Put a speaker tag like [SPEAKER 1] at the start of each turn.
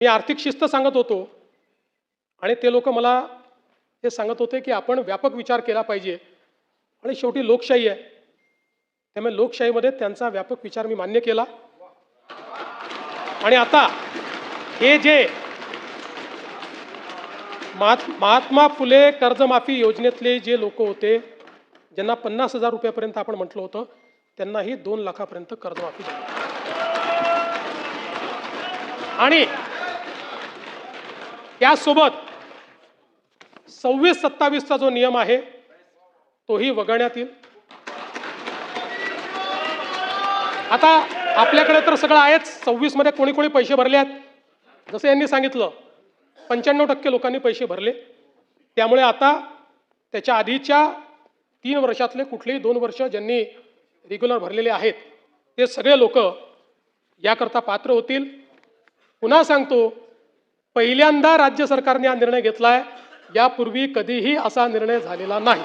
[SPEAKER 1] मी आर्थिक शिस्त सांगत होतो आणि ते लोक मला हे सांगत होते की आपण व्यापक विचार केला पाहिजे आणि शेवटी लोकशाही आहे, त्यामुळे लोकशाहीमध्ये त्यांचा व्यापक विचार मी मान्य केला. आणि आता हे जे महात्मा फुले कर्जमाफी योजनेतले जे लोक होते ज्यांना 50,000 रुपयापर्यंत आपण म्हटलं होतं, त्यांनाही 2 लाखापर्यंत कर्जमाफी झाली. आणि त्यासोबत 26-27चा जो नियम आहे तोही वगळण्यात येईल. आता आपल्याकडे तर सगळं आहेच. 26 मध्ये कोणी कोणी पैसे भरले आहेत, जसं यांनी सांगितलं 95% लोकांनी पैसे भरले. त्यामुळे आता त्याच्या आधीच्या 3 वर्षातले कुठलेही 2 वर्ष ज्यांनी रेग्युलर भरलेले आहेत ते सगळे लोक याकरता पात्र होतील. पुन्हा सांगतो, पहिल्यांदा राज्य सरकारने हा निर्णय घेतलाय, यापूर्वी कधीही असा निर्णय झालेला नाही.